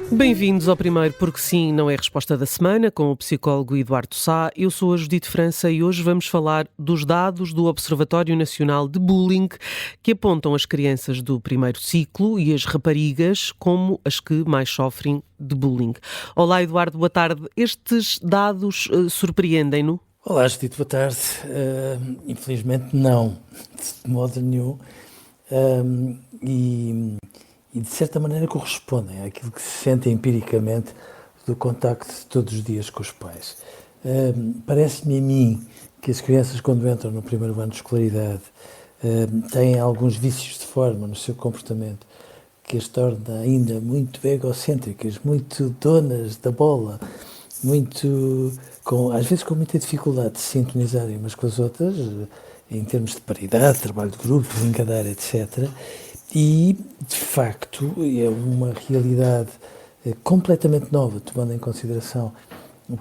Bem-vindos ao primeiro Porque Sim, Não é Resposta da Semana, com o psicólogo Eduardo Sá. Eu sou a Judite França e hoje vamos falar dos dados do Observatório Nacional de Bullying que apontam as crianças do primeiro ciclo e as raparigas como as que mais sofrem de bullying. Olá, Eduardo, boa tarde. Estes dados surpreendem-no? Olá, Judite, boa tarde. Infelizmente não, de modo nenhum. E de certa maneira correspondem àquilo que se sente empiricamente do contacto de todos os dias com os pais. Parece-me a mim que as crianças, quando entram no primeiro ano de escolaridade, têm alguns vícios de forma no seu comportamento que as torna ainda muito egocêntricas, muito donas da bola, às vezes com muita dificuldade de se sintonizarem umas com as outras, em termos de paridade, trabalho de grupo, brincadeira, etc. E, de facto, é uma realidade completamente nova, tomando em consideração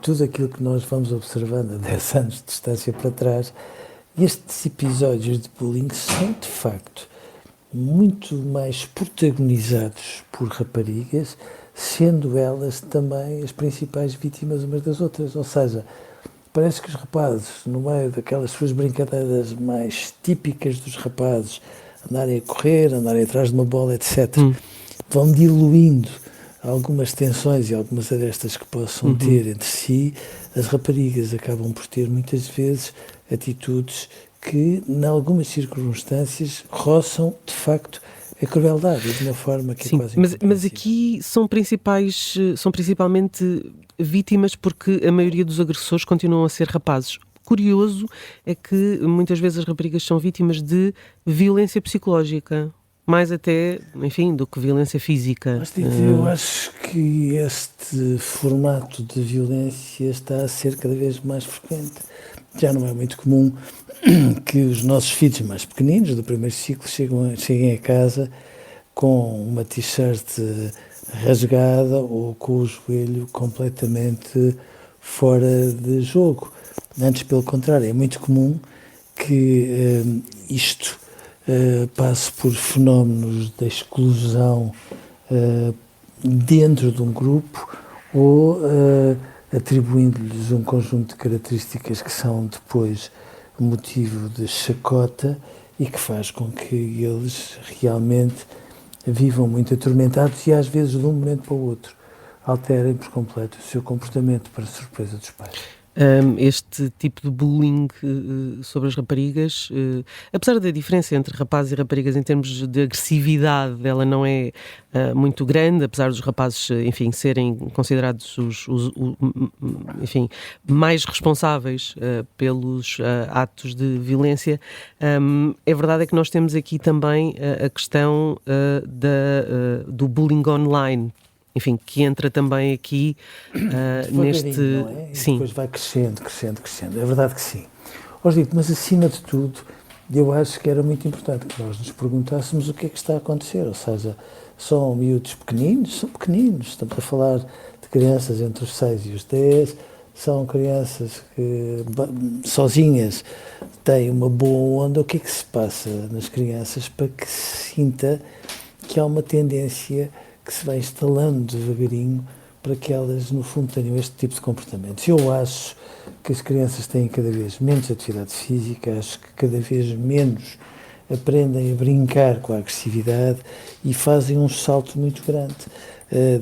tudo aquilo que nós vamos observando há 10 anos de distância para trás. Estes episódios de bullying são, de facto, muito mais protagonizados por raparigas, sendo elas também as principais vítimas umas das outras. Ou seja, parece que os rapazes, no meio daquelas suas brincadeiras mais típicas dos rapazes, andarem a correr, andarem atrás de uma bola, etc., vão diluindo algumas tensões e algumas arestas que possam ter entre si. As raparigas acabam por ter, muitas vezes, atitudes que, em algumas circunstâncias, roçam, de facto, a crueldade, de uma forma que Sim, é quase mas aqui são principalmente vítimas porque a maioria dos agressores continuam a ser rapazes. Curioso é que muitas vezes as raparigas são vítimas de violência psicológica, mais até, enfim, do que violência física. Eu acho que este formato de violência está a ser cada vez mais frequente. Já não é muito comum que os nossos filhos mais pequeninos, do primeiro ciclo, cheguem a casa com uma t-shirt rasgada ou com o joelho completamente fora de jogo. Antes, pelo contrário, é muito comum que isto passe por fenómenos de exclusão dentro de um grupo ou atribuindo-lhes um conjunto de características que são depois motivo de chacota e que faz com que eles realmente vivam muito atormentados e às vezes de um momento para o outro alterem por completo o seu comportamento para surpresa dos pais. Este tipo de bullying sobre as raparigas, apesar da diferença entre rapazes e raparigas em termos de agressividade, ela não é muito grande, apesar dos rapazes, enfim, serem considerados enfim, mais responsáveis pelos atos de violência. É verdade que nós temos aqui também a questão do bullying online. Enfim, que entra também aqui neste... Não é? E sim. Depois vai crescendo. É verdade que sim. Mas acima de tudo, eu acho que era muito importante que nós nos perguntássemos o que é que está a acontecer. Ou seja, são miúdos pequeninos? São pequeninos. Estamos a falar de crianças entre os 6 e os 10. São crianças que, sozinhas, têm uma boa onda. O que é que se passa nas crianças para que se sinta que há uma tendência que se vai instalando devagarinho para que elas, no fundo, tenham este tipo de comportamentos. Eu acho que as crianças têm cada vez menos atividade física, acho que cada vez menos aprendem a brincar com a agressividade e fazem um salto muito grande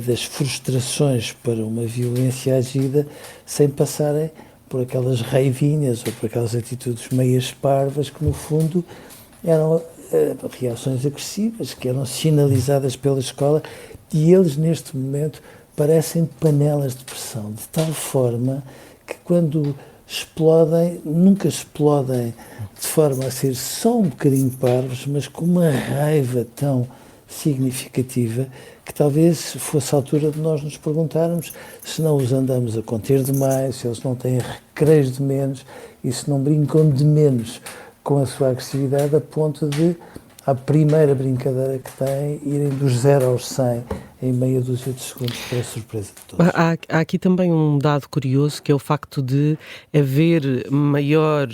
das frustrações para uma violência agida sem passarem por aquelas raivinhas ou por aquelas atitudes meias parvas que, no fundo, eram reações agressivas que eram sinalizadas pela escola e eles neste momento parecem panelas de pressão, de tal forma que quando explodem, nunca explodem de forma a ser só um bocadinho parvos, mas com uma raiva tão significativa que talvez fosse a altura de nós nos perguntarmos se não os andamos a conter demais, se eles não têm recreios de menos e se não brincam de menos com a sua agressividade a ponto de à primeira brincadeira que têm, irem dos 0 aos 100 em meia dúzia de segundos, para a surpresa de todos. Há aqui também um dado curioso, que é o facto de haver maior,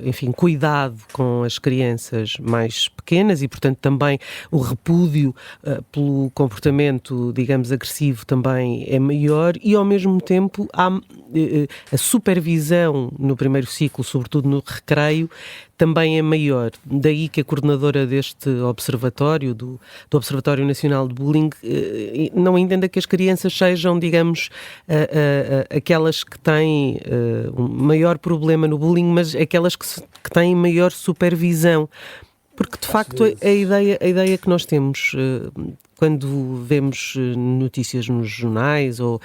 enfim, cuidado com as crianças mais pequenas e, portanto, também o repúdio pelo comportamento, digamos, agressivo também é maior e, ao mesmo tempo, há a supervisão no primeiro ciclo, sobretudo no recreio, também é maior. Daí que a coordenadora deste observatório, do Observatório Nacional de Bullying, não entenda que as crianças sejam, digamos, aquelas que têm um maior problema no bullying, mas aquelas que têm maior supervisão. Porque, de facto, a ideia que nós temos quando vemos notícias nos jornais ou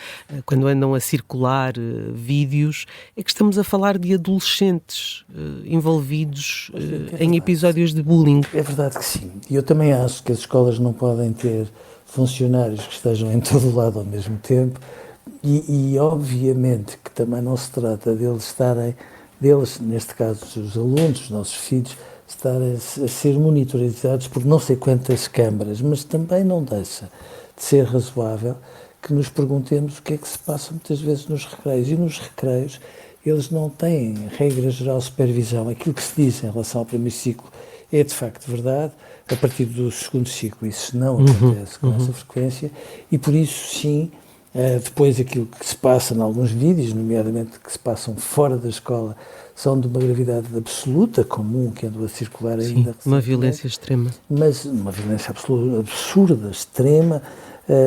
quando andam a circular vídeos, é que estamos a falar de adolescentes envolvidos em episódios de bullying. É verdade que sim. E eu também acho que as escolas não podem ter funcionários que estejam em todo o lado ao mesmo tempo e obviamente que também não se trata deles, neste caso os alunos, os nossos filhos, estarem a ser monitorizados por não sei quantas câmaras, mas também não deixa de ser razoável que nos perguntemos o que é que se passa muitas vezes nos recreios. E nos recreios eles não têm, regra geral, supervisão. Aquilo que se diz em relação ao primeiro ciclo é de facto verdade. A partir do segundo ciclo isso não acontece com essa frequência e por isso sim, depois aquilo que se passa em alguns vídeos, nomeadamente que se passam fora da escola, são de uma gravidade absoluta, comum, que andou a circular ainda. Sim, uma violência extrema. Mas uma violência absoluta, absurda, extrema,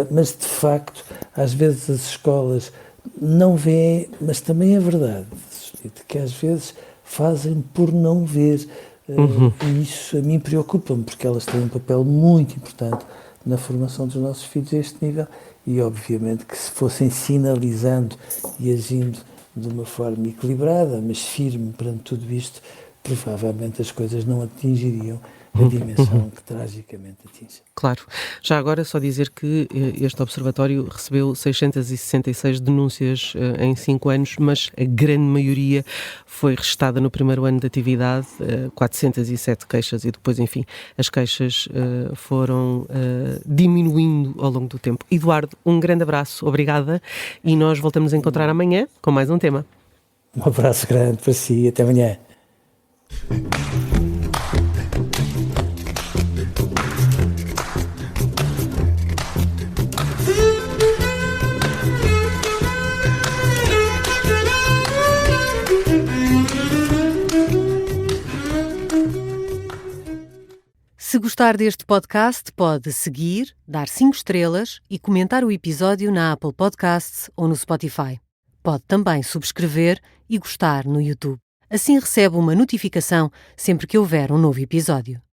mas de facto, às vezes as escolas não veem, mas também é verdade, que às vezes fazem por não ver. E isso a mim preocupa-me, porque elas têm um papel muito importante na formação dos nossos filhos a este nível e obviamente que se fossem sinalizando e agindo de uma forma equilibrada, mas firme perante tudo isto, provavelmente as coisas não atingiriam a dimensão que tragicamente atinge. Claro. Já agora só dizer que este observatório recebeu 666 denúncias em 5 anos, mas a grande maioria foi registada no primeiro ano de atividade, 407 queixas e depois, enfim, as queixas foram diminuindo ao longo do tempo. Eduardo, um grande abraço, obrigada, e nós voltamos a encontrar amanhã com mais um tema. Um abraço grande para si e até amanhã. Se gostar deste podcast, pode seguir, dar 5 estrelas e comentar o episódio na Apple Podcasts ou no Spotify. Pode também subscrever e gostar no YouTube. Assim recebe uma notificação sempre que houver um novo episódio.